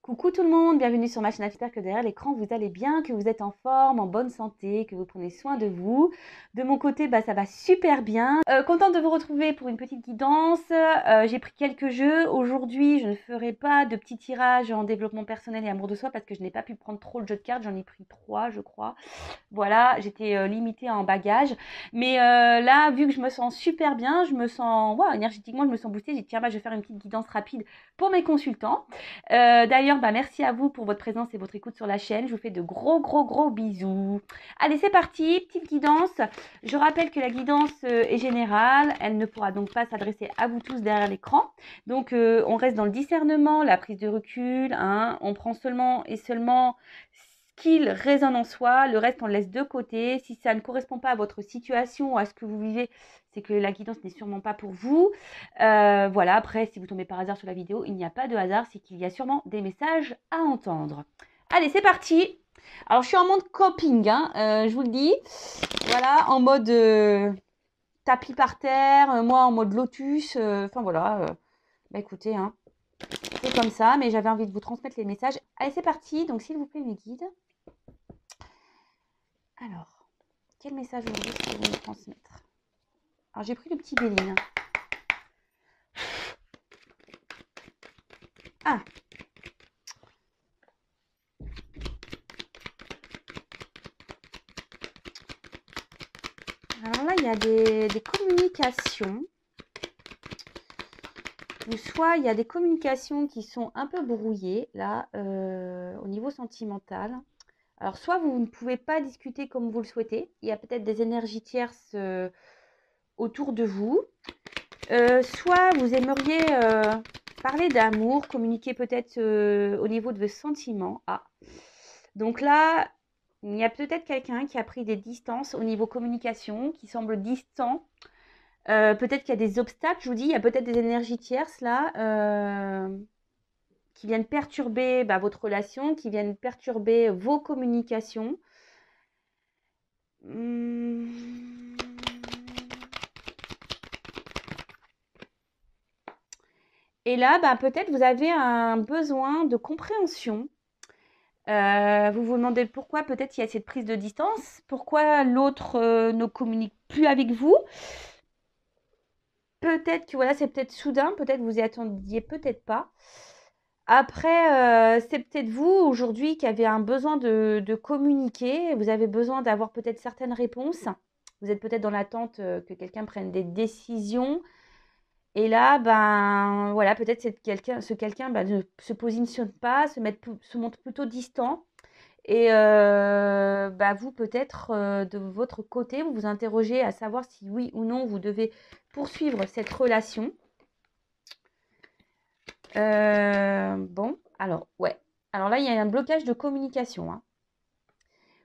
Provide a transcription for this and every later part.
Coucou tout le monde, bienvenue sur ma chaîne. J'espère que derrière l'écran vous allez bien, que vous êtes en forme, en bonne santé, que vous prenez soin de vous. De mon côté, ça va super bien. Contente de vous retrouver pour une petite guidance. J'ai pris quelques jeux. Aujourd'hui, je ne ferai pas de petits tirages en développement personnel et amour de soi parce que je n'ai pas pu prendre trop le jeu de cartes. J'en ai pris 3, je crois. Voilà, j'étais limitée en bagages. Mais là, vu que je me sens super bien, je me sens, énergétiquement, je me sens boostée. J'ai dit, tiens, je vais faire une petite guidance rapide pour mes consultants. D'ailleurs, merci à vous pour votre présence et votre écoute sur la chaîne. Je vous fais de gros bisous. Allez, c'est parti, petite guidance. Je rappelle que la guidance est générale. Elle ne pourra donc pas s'adresser à vous tous derrière l'écran. Donc, on reste dans le discernement, la prise de recul. On prend seulement ce qu'il résonne en soi. Le reste, on le laisse de côté. Si ça ne correspond pas à votre situation ou à ce que vous vivez, c'est que la guidance n'est sûrement pas pour vous. Voilà, après, si vous tombez par hasard sur la vidéo, il n'y a pas de hasard, c'est qu'il y a sûrement des messages à entendre. Allez, c'est parti. Alors, je suis en mode coping, je vous le dis. Voilà, en mode tapis par terre, moi en mode lotus. Enfin, voilà. Écoutez, c'est comme ça, mais j'avais envie de vous transmettre les messages. Allez, c'est parti. Donc, s'il vous plaît, mes guides. Alors, quel message aujourd'hui est-ce que vous me transmettre? Alors, j'ai pris le petit Béline. Ah. Alors là, il y a des communications. Ou soit il y a des communications qui sont un peu brouillées, là, au niveau sentimental. Alors, soit vous ne pouvez pas discuter comme vous le souhaitez. Il y a peut-être des énergies tierces autour de vous. Soit vous aimeriez parler d'amour, communiquer peut-être au niveau de vos sentiments. Ah. Donc là, il y a peut-être quelqu'un qui a pris des distances au niveau communication, qui semble distant. Peut-être qu'il y a des obstacles, je vous dis, il y a peut-être des énergies tierces là qui viennent perturber votre relation, qui viennent perturber vos communications. Et là, peut-être vous avez un besoin de compréhension. Vous vous demandez pourquoi peut-être il y a cette prise de distance, pourquoi l'autre ne communique plus avec vous. Peut-être que voilà, c'est peut-être soudain, peut-être vous y attendiez, peut-être pas. Après, c'est peut-être vous aujourd'hui qui avez un besoin de communiquer. Vous avez besoin d'avoir peut-être certaines réponses. Vous êtes peut-être dans l'attente que quelqu'un prenne des décisions. Et là, voilà, peut-être ce quelqu'un ne se positionne pas, se montre plutôt distant. Et vous, peut-être, de votre côté, vous vous interrogez à savoir si oui ou non vous devez poursuivre cette relation. Bon, alors, ouais. Alors là, il y a un blocage de communication.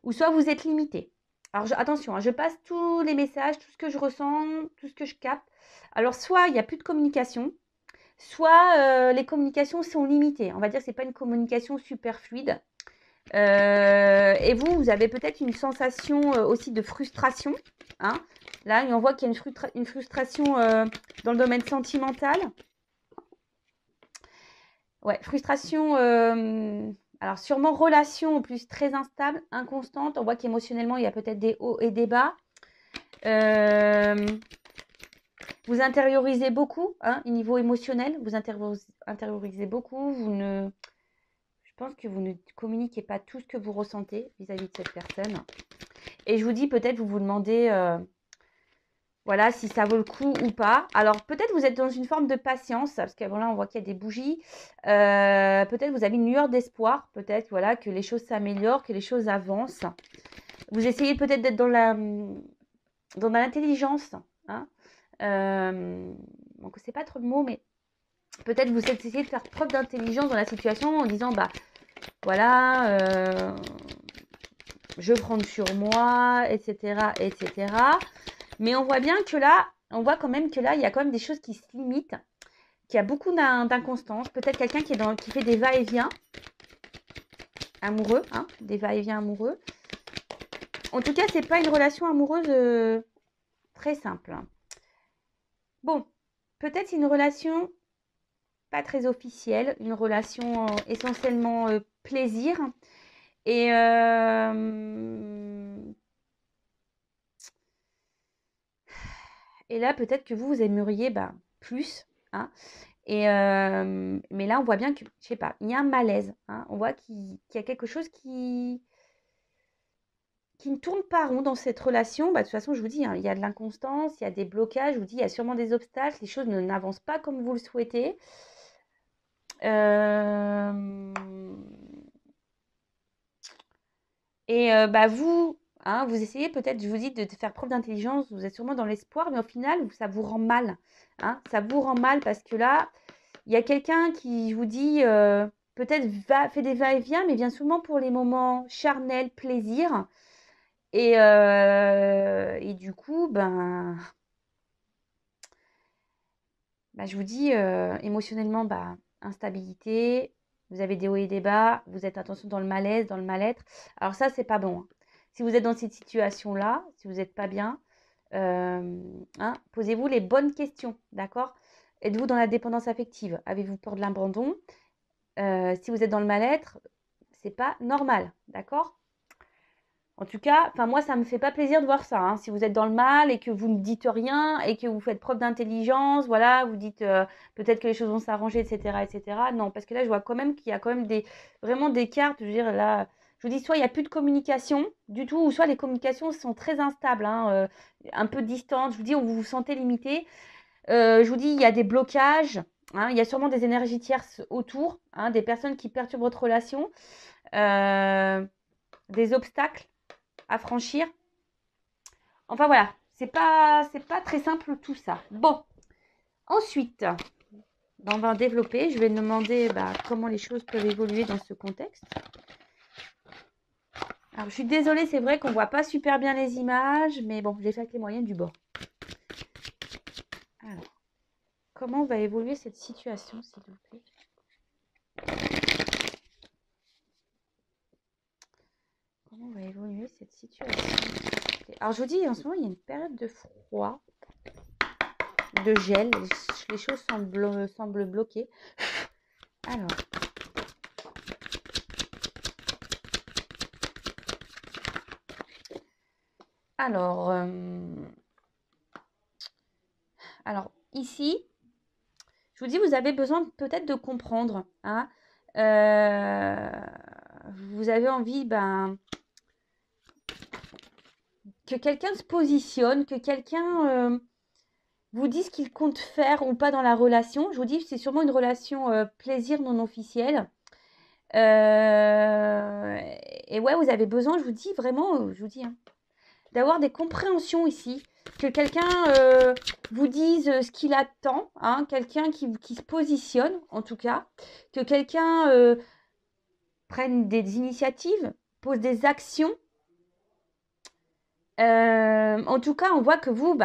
Ou soit vous êtes limité. Alors, attention, je passe tous les messages, tout ce que je ressens, tout ce que je capte. Alors, soit il n'y a plus de communication, soit les communications sont limitées. On va dire que ce n'est pas une communication super fluide. Et vous avez peut-être une sensation aussi de frustration. Là, on voit qu'il y a une frustration dans le domaine sentimental. Ouais, frustration. Alors, sûrement relation en plus très instable, inconstante. On voit qu'émotionnellement, il y a peut-être des hauts et des bas. Vous intériorisez beaucoup, au niveau émotionnel. Vous intériorisez beaucoup. Je pense que vous ne communiquez pas tout ce que vous ressentez vis-à-vis de cette personne. Et je vous dis, peut-être vous vous demandez voilà, si ça vaut le coup ou pas. Alors, peut-être vous êtes dans une forme de patience, parce que voilà, on voit qu'il y a des bougies. Peut-être vous avez une lueur d'espoir, peut-être voilà, que les choses s'améliorent, que les choses avancent. Vous essayez peut-être d'être dans l'intelligence. Donc, c'est pas trop le mot, mais peut-être vous essayez de faire preuve d'intelligence dans la situation en disant, voilà, je prends sur moi, etc., etc. Mais on voit bien que là, on voit quand même que là, il y a quand même des choses qui se limitent, qu'il y a beaucoup d'inconstance. Peut-être quelqu'un qui fait des va-et-vient amoureux, des va-et-vient amoureux. En tout cas, c'est pas une relation amoureuse très simple. Bon, peut-être une relation pas très officielle, une relation essentiellement plaisir. Et, et là, peut-être que vous aimeriez bah, plus. Hein. Et, mais là, on voit bien que, je sais pas, il y a un malaise. Hein. On voit qu'il y a quelque chose qui ne tourne pas rond dans cette relation. Bah, de toute façon, je vous dis, hein, il y a de l'inconstance, il y a des blocages, je vous dis, il y a sûrement des obstacles, les choses n'avancent pas comme vous le souhaitez. Et bah, vous, hein, vous essayez peut-être, je vous dis, de faire preuve d'intelligence, vous êtes sûrement dans l'espoir, mais au final, ça vous rend mal. Hein, ça vous rend mal parce que là, il y a quelqu'un qui vous dit, peut-être fait des va-et-vient, mais vient souvent pour les moments charnels, plaisir. Et du coup, je vous dis, émotionnellement, instabilité, vous avez des hauts et des bas, vous êtes, attention, dans le malaise, dans le mal-être. Alors ça, c'est pas bon. Hein. Si vous êtes dans cette situation-là, si vous n'êtes pas bien, posez-vous les bonnes questions, d'accord? Êtes-vous dans la dépendance affective? Avez-vous peur de l'abandon? Si vous êtes dans le mal-être, c'est pas normal, d'accord? En tout cas, moi, ça me fait pas plaisir de voir ça. Hein. Si vous êtes dans le mal et que vous ne dites rien et que vous faites preuve d'intelligence, voilà, vous dites peut-être que les choses vont s'arranger, etc., etc. Non, parce que là, je vois quand même qu'il y a quand même vraiment des cartes. Je veux dire, là, je vous dis, soit il n'y a plus de communication du tout, ou soit les communications sont très instables, hein, un peu distantes. Je vous dis, vous vous sentez limité. Je vous dis, il y a des blocages. Hein, il y a sûrement des énergies tierces autour, hein, des personnes qui perturbent votre relation, des obstacles à franchir. Enfin voilà, c'est pas très simple tout ça. Bon, ensuite, on va développer. Je vais demander comment les choses peuvent évoluer dans ce contexte. Alors, je suis désolée, c'est vrai qu'on voit pas super bien les images, mais bon, j'ai fait avec les moyens du bord. Alors, comment va évoluer cette situation, s'il vous plaît? Comment va évoluer cette situation? Alors, je vous dis, en ce moment, il y a une période de froid, de gel. Les choses semblent bloquées. Alors ici, je vous dis, vous avez besoin peut-être de comprendre. Hein. Vous avez envie que quelqu'un se positionne, que quelqu'un vous dise ce qu'il compte faire ou pas dans la relation. Je vous dis, c'est sûrement une relation plaisir non officielle. Et ouais, vous avez besoin, je vous dis vraiment, je vous dis, hein, d'avoir des compréhensions ici. Que quelqu'un vous dise ce qu'il attend, hein, quelqu'un qui se positionne, en tout cas. Que quelqu'un prenne des initiatives, pose des actions. En tout cas, on voit que vous,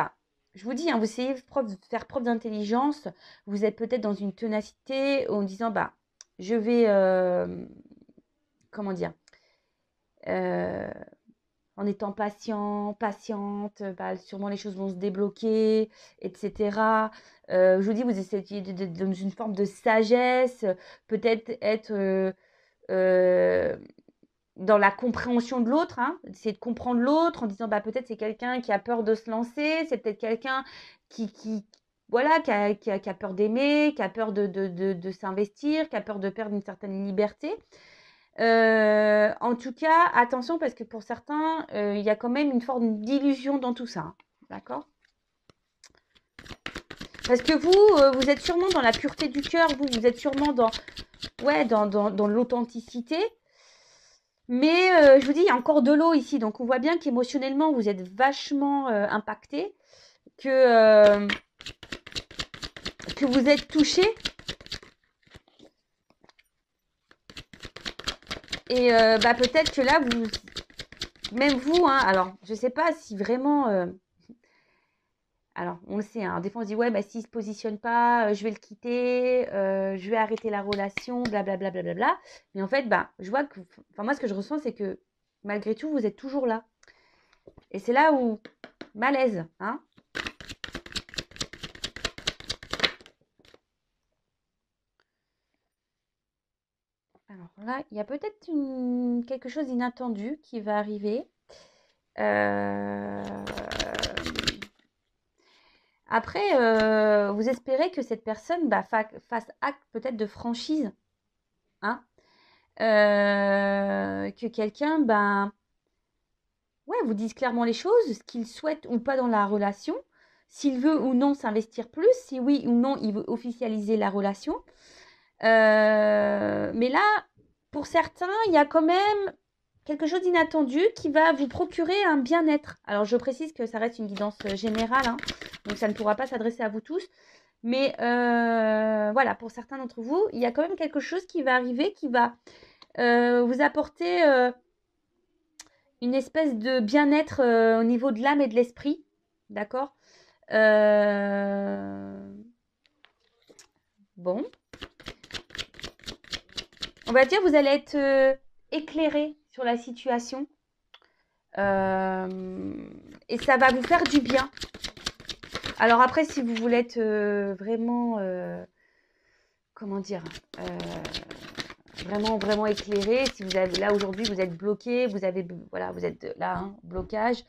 je vous dis, hein, vous essayez de faire preuve d'intelligence. Vous êtes peut-être dans une ténacité en disant, je vais, comment dire, en étant patiente, sûrement les choses vont se débloquer, etc. Je vous dis, vous essayez dans une forme de sagesse, peut-être être dans la compréhension de l'autre, hein, essayer de comprendre l'autre en disant, peut-être c'est quelqu'un qui a peur de se lancer, c'est peut-être quelqu'un voilà, qui a peur d'aimer, qui a peur de s'investir, qui a peur de perdre une certaine liberté. En tout cas, attention parce que pour certains, il y a quand même une forme d'illusion dans tout ça. Hein. D'accord? Parce que vous êtes sûrement dans la pureté du cœur, vous êtes sûrement dans l'authenticité. Mais je vous dis, il y a encore de l'eau ici. Donc, on voit bien qu'émotionnellement, vous êtes vachement impacté, que vous êtes touché. Et peut-être que là, même vous, hein, alors, je ne sais pas si vraiment... alors, on le sait, hein, des fois on se dit, ouais, s'il ne se positionne pas, je vais le quitter, je vais arrêter la relation, blablabla. Bla, bla, bla, bla. Mais en fait, je vois que, moi, ce que je ressens, c'est que malgré tout, vous êtes toujours là. Et c'est là où, malaise, hein. Alors là, il y a peut-être quelque chose d'inattendu qui va arriver. Après, vous espérez que cette personne fasse acte peut-être de franchise. Hein, que quelqu'un vous dise clairement les choses, ce qu'il souhaite ou pas dans la relation, s'il veut ou non s'investir plus, si oui ou non il veut officialiser la relation. Mais là, pour certains, il y a quand même quelque chose d'inattendu qui va vous procurer un bien-être. Alors, je précise que ça reste une guidance générale, hein, donc ça ne pourra pas s'adresser à vous tous. Mais voilà, pour certains d'entre vous, il y a quand même quelque chose qui va arriver, qui va vous apporter une espèce de bien-être au niveau de l'âme et de l'esprit. D'accord Bon. On va dire, vous allez être éclairé sur la situation. Et ça va vous faire du bien. Alors après, si vous voulez être vraiment, comment dire, vraiment éclairé, si vous avez là aujourd'hui, vous êtes bloqué, vous êtes là, hein, blocage.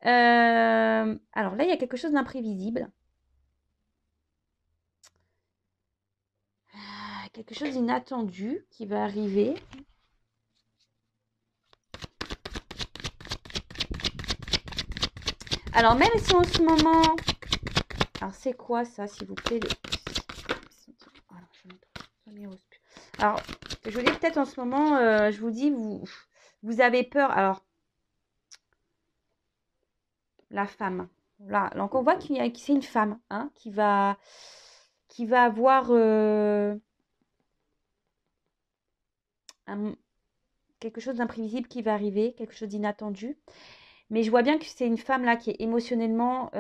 Alors là, il y a quelque chose d'imprévisible. Quelque chose d'inattendu qui va arriver. Alors, même si en ce moment... Alors, c'est quoi ça, s'il vous plaît Alors, je vous dis peut-être en ce moment, je vous dis, vous avez peur. Alors, la femme. Là, donc on voit que c'est une femme hein, qui va avoir quelque chose d'imprévisible qui va arriver, quelque chose d'inattendu. Mais je vois bien que c'est une femme là qui est émotionnellement,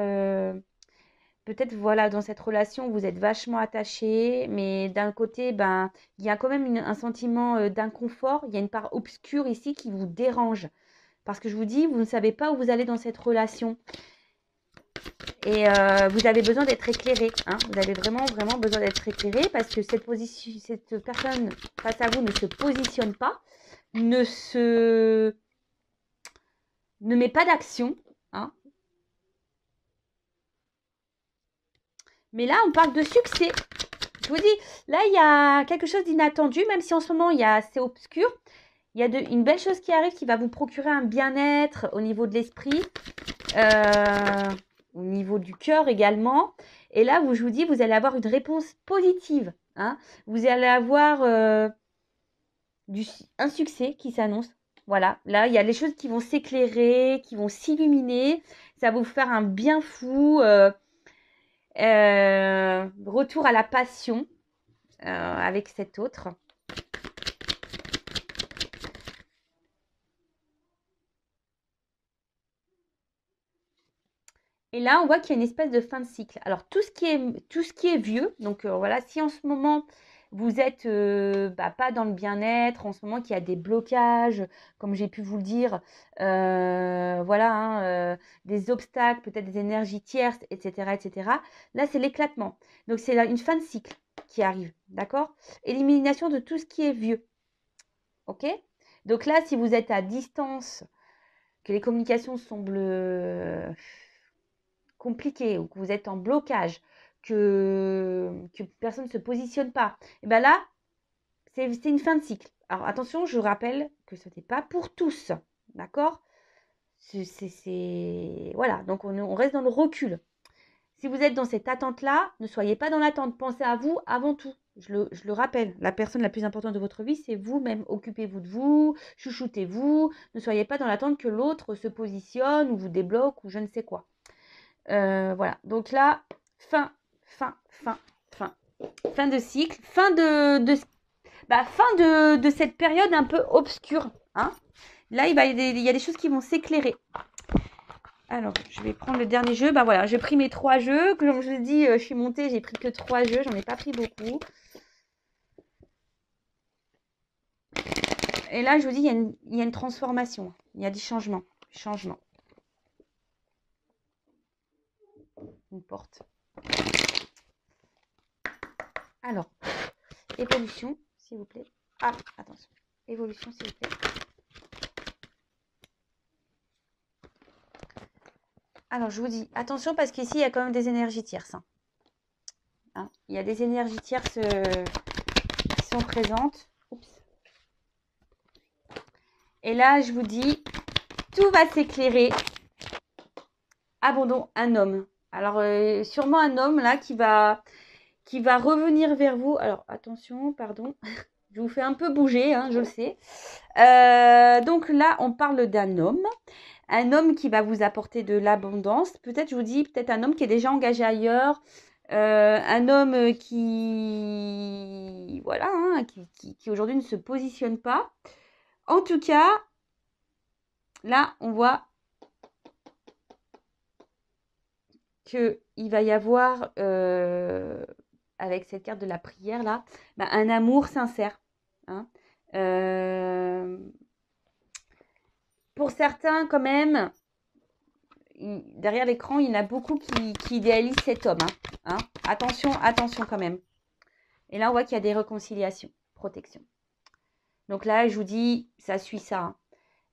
peut-être voilà, dans cette relation, vous êtes vachement attachés, mais d'un côté, il y a quand même un sentiment d'inconfort. Il y a une part obscure ici qui vous dérange. Parce que je vous dis, vous ne savez pas où vous allez dans cette relation. Et vous avez besoin d'être éclairé. Hein. Vous avez vraiment besoin d'être éclairé parce que cette personne face à vous ne se positionne pas, ne met pas d'action. Hein. Mais là, on parle de succès. Je vous dis, là, il y a quelque chose d'inattendu, même si en ce moment, c'est obscur. Il y a une belle chose qui arrive qui va vous procurer un bien-être au niveau de l'esprit, au niveau du cœur également. Et là, je vous dis, vous allez avoir une réponse positive. Hein. Vous allez avoir un succès qui s'annonce. Voilà, là, il y a des choses qui vont s'éclairer, qui vont s'illuminer. Ça va vous faire un bien fou. Retour à la passion avec cet autre. Et là, on voit qu'il y a une espèce de fin de cycle. Alors, tout ce qui est vieux, donc voilà, si en ce moment, vous êtes pas dans le bien-être, en ce moment qu'il y a des blocages, comme j'ai pu vous le dire, voilà, hein, des obstacles, peut-être des énergies tierces, etc. Là, c'est l'éclatement. Donc, c'est une fin de cycle qui arrive, d'accord? Élimination de tout ce qui est vieux, ok? Donc là, si vous êtes à distance, que les communications semblent compliqué ou que vous êtes en blocage, que personne ne se positionne pas, et bien là, c'est une fin de cycle. Alors attention, je rappelle que ce n'est pas pour tous, d'accord? Voilà, donc on reste dans le recul. Si vous êtes dans cette attente-là, ne soyez pas dans l'attente. Pensez à vous avant tout. Je le rappelle, la personne la plus importante de votre vie, c'est vous-même. Occupez-vous de vous, chouchoutez-vous. Ne soyez pas dans l'attente que l'autre se positionne ou vous débloque ou je ne sais quoi. Voilà, donc là, fin de cycle, fin de cette période un peu obscure. Hein. Là, il y a des choses qui vont s'éclairer. Alors, je vais prendre le dernier jeu. Voilà, j'ai pris mes 3 jeux. Comme je vous ai dit, je suis montée, j'ai pris que 3 jeux. J'en ai pas pris beaucoup. Et là, je vous dis, il y a une transformation. Il y a du changement. Une porte. Alors, évolution, s'il vous plaît. Ah, attention. Évolution, s'il vous plaît. Alors, je vous dis, attention parce qu'ici, il y a quand même des énergies tierces. Hein. Il y a des énergies tierces qui sont présentes. Oups. Et là, je vous dis, tout va s'éclairer. Abandon, un homme. Alors, sûrement un homme là qui va revenir vers vous. Alors, attention, pardon. Je vous fais un peu bouger, hein, je le sais. Donc là, on parle d'un homme. Un homme qui va vous apporter de l'abondance. Peut-être, je vous dis, peut-être un homme qui est déjà engagé ailleurs. Un homme qui, voilà, hein, qui aujourd'hui ne se positionne pas. En tout cas, là, on voit qu'il va y avoir, avec cette carte de la prière, là, bah, un amour sincère. Hein. Pour certains, quand même, derrière l'écran, il y en a beaucoup qui idéalisent cet homme. Hein. Attention, attention quand même. Et là, on voit qu'il y a des réconciliations, protection. Donc là, je vous dis, ça suit ça. Hein.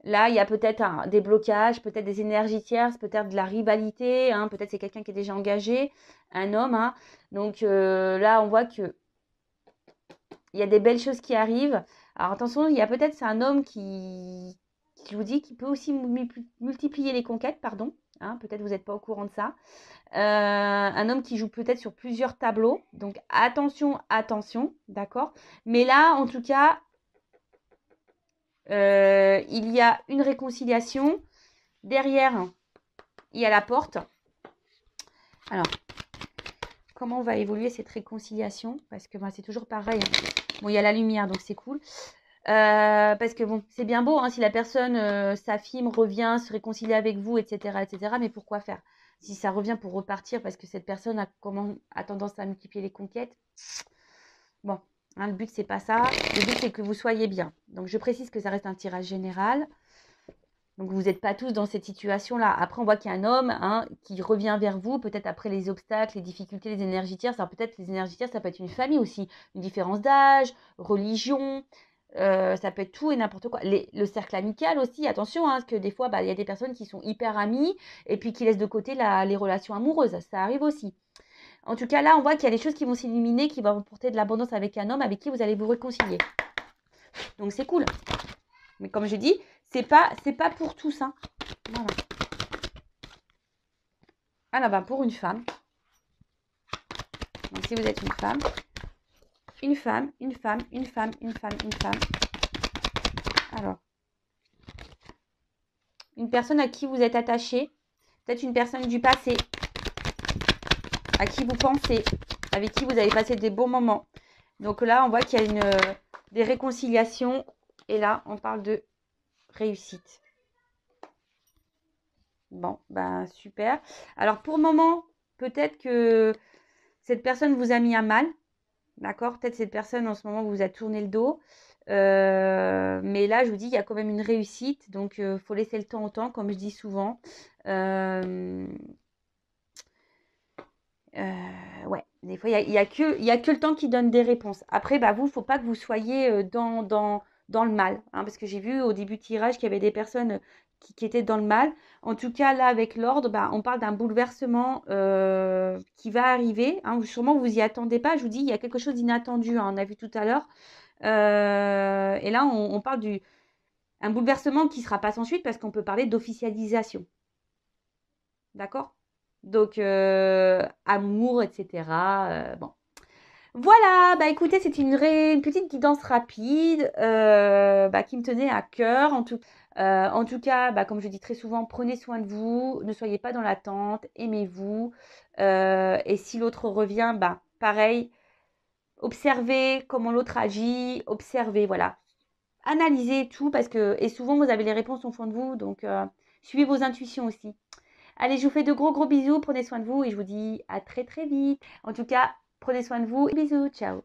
Là, il y a peut-être des blocages, peut-être des énergies tierces, peut-être de la rivalité. Hein, peut-être c'est quelqu'un qui est déjà engagé, un homme. Hein. Donc là, on voit que il y a des belles choses qui arrivent. Alors attention, il y a peut-être, c'est un homme qui, je vous dis, qui peut aussi multiplier les conquêtes, pardon. Hein, peut-être vous n'êtes pas au courant de ça. Un homme qui joue peut-être sur plusieurs tableaux. Donc attention, attention, d'accord. Mais là, en tout cas, il y a une réconciliation. Derrière, il y a la porte. Alors, comment on va évoluer cette réconciliation? Parce que c'est toujours pareil. Hein. Bon, il y a la lumière, donc c'est cool. Parce que bon, c'est bien beau hein, si la personne s'affirme, revient, se réconcilie avec vous, etc., etc. Mais pourquoi faire? Si ça revient pour repartir parce que cette personne a tendance à multiplier les conquêtes. Bon, hein, le but c'est pas ça. Le but c'est que vous soyez bien. Donc je précise que ça reste un tirage général. Donc vous n'êtes pas tous dans cette situation-là. Après on voit qu'il y a un homme hein, qui revient vers vous, peut-être après les obstacles, les difficultés, les énergies tierces. Alors peut-être les énergies tierces, ça peut être une famille aussi, une différence d'âge, religion. Ça peut être tout et n'importe quoi. Le cercle amical aussi, attention, hein, parce que des fois, il y a des personnes qui sont hyper amies et puis qui laissent de côté les relations amoureuses. Ça arrive aussi. En tout cas, là, on voit qu'il y a des choses qui vont s'illuminer, qui vont apporter de l'abondance avec un homme avec qui vous allez vous réconcilier. Donc, c'est cool. Mais comme je dis, c'est pas pour tous. Hein. Voilà. Alors, pour une femme. Donc, si vous êtes une femme, une femme, une femme, une femme, une femme, une femme. Alors, une personne à qui vous êtes attaché, peut-être une personne du passé, à qui vous pensez, avec qui vous avez passé des bons moments. Donc là, on voit qu'il y a des réconciliations. Et là, on parle de réussite. Bon, super. Alors, pour le moment, peut-être que cette personne vous a mis à mal. D'accord? Peut-être cette personne, en ce moment, vous a tourné le dos. Mais là, je vous dis, il y a quand même une réussite. Donc, il faut laisser le temps au temps, comme je dis souvent. Ouais, des fois, il y a que le temps qui donne des réponses. Après, vous, il ne faut pas que vous soyez dans le mal. Hein, parce que j'ai vu au début du tirage qu'il y avait des personnes qui étaient dans le mal. En tout cas, là, avec l'ordre, on parle d'un bouleversement qui va arriver. Hein, sûrement, vous n'y attendez pas. Je vous dis, il y a quelque chose d'inattendu. Hein, on a vu tout à l'heure. Et là, on parle un bouleversement qui ne sera pas sans suite parce qu'on peut parler d'officialisation. D'accord? Donc, amour, etc. Bon. Voilà, écoutez, c'est une petite guidance rapide qui me tenait à cœur. En tout cas, comme je dis très souvent, prenez soin de vous, ne soyez pas dans l'attente, aimez-vous. Et si l'autre revient, pareil, observez comment l'autre agit, observez, voilà. Analysez tout et souvent vous avez les réponses au fond de vous, donc suivez vos intuitions aussi. Allez, je vous fais de gros bisous, prenez soin de vous et je vous dis à très très vite. En tout cas, prenez soin de vous. Bisous, ciao.